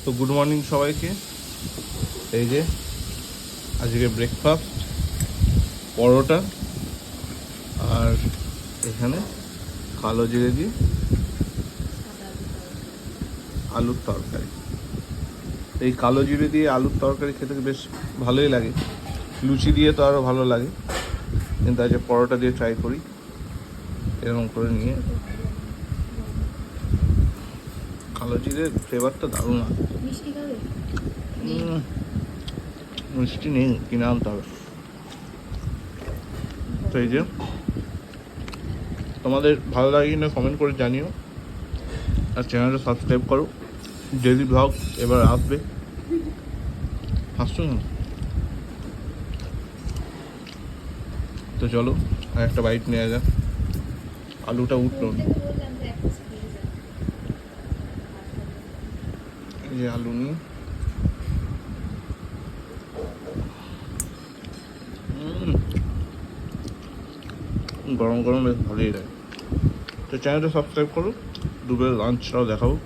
তো good morning সবাইকে। এই যে আজকে ব্রেকফাস্ট পরোটা আর এখানে কালো জিরে দিয়ে আলুর তরকারি। এই কালো জিরে দিয়ে আলুর তরকারি খেতে বেশ ভালোই লাগে, লুচি দিয়ে তো আরও ভালো লাগে, কিন্তু আজকে পরোটা দিয়ে ট্রাই করি। এরকম করে নিয়ে কালো জিরের ফ্লেভারটা দারুণ আছে। মিষ্টি নেই, কিনে আনতে হবে। তো এই যে তোমাদের ভালো লাগে কিনা কমেন্ট করে জানিও, আর চ্যানেলটা সাবস্ক্রাইব করো। ডেইলি ব্লগ এবার আসবে। হাসছো না? তো চলো আর একটা বাইট নেওয়া যাক। আলুটা উঠলো না। এই যে আলু নিয়ে গরম গরম বেশ ভালোই লাগে। তো চ্যানেলটা সাবস্ক্রাইব করো, দুপুরে লাঞ্চটাও দেখাবো।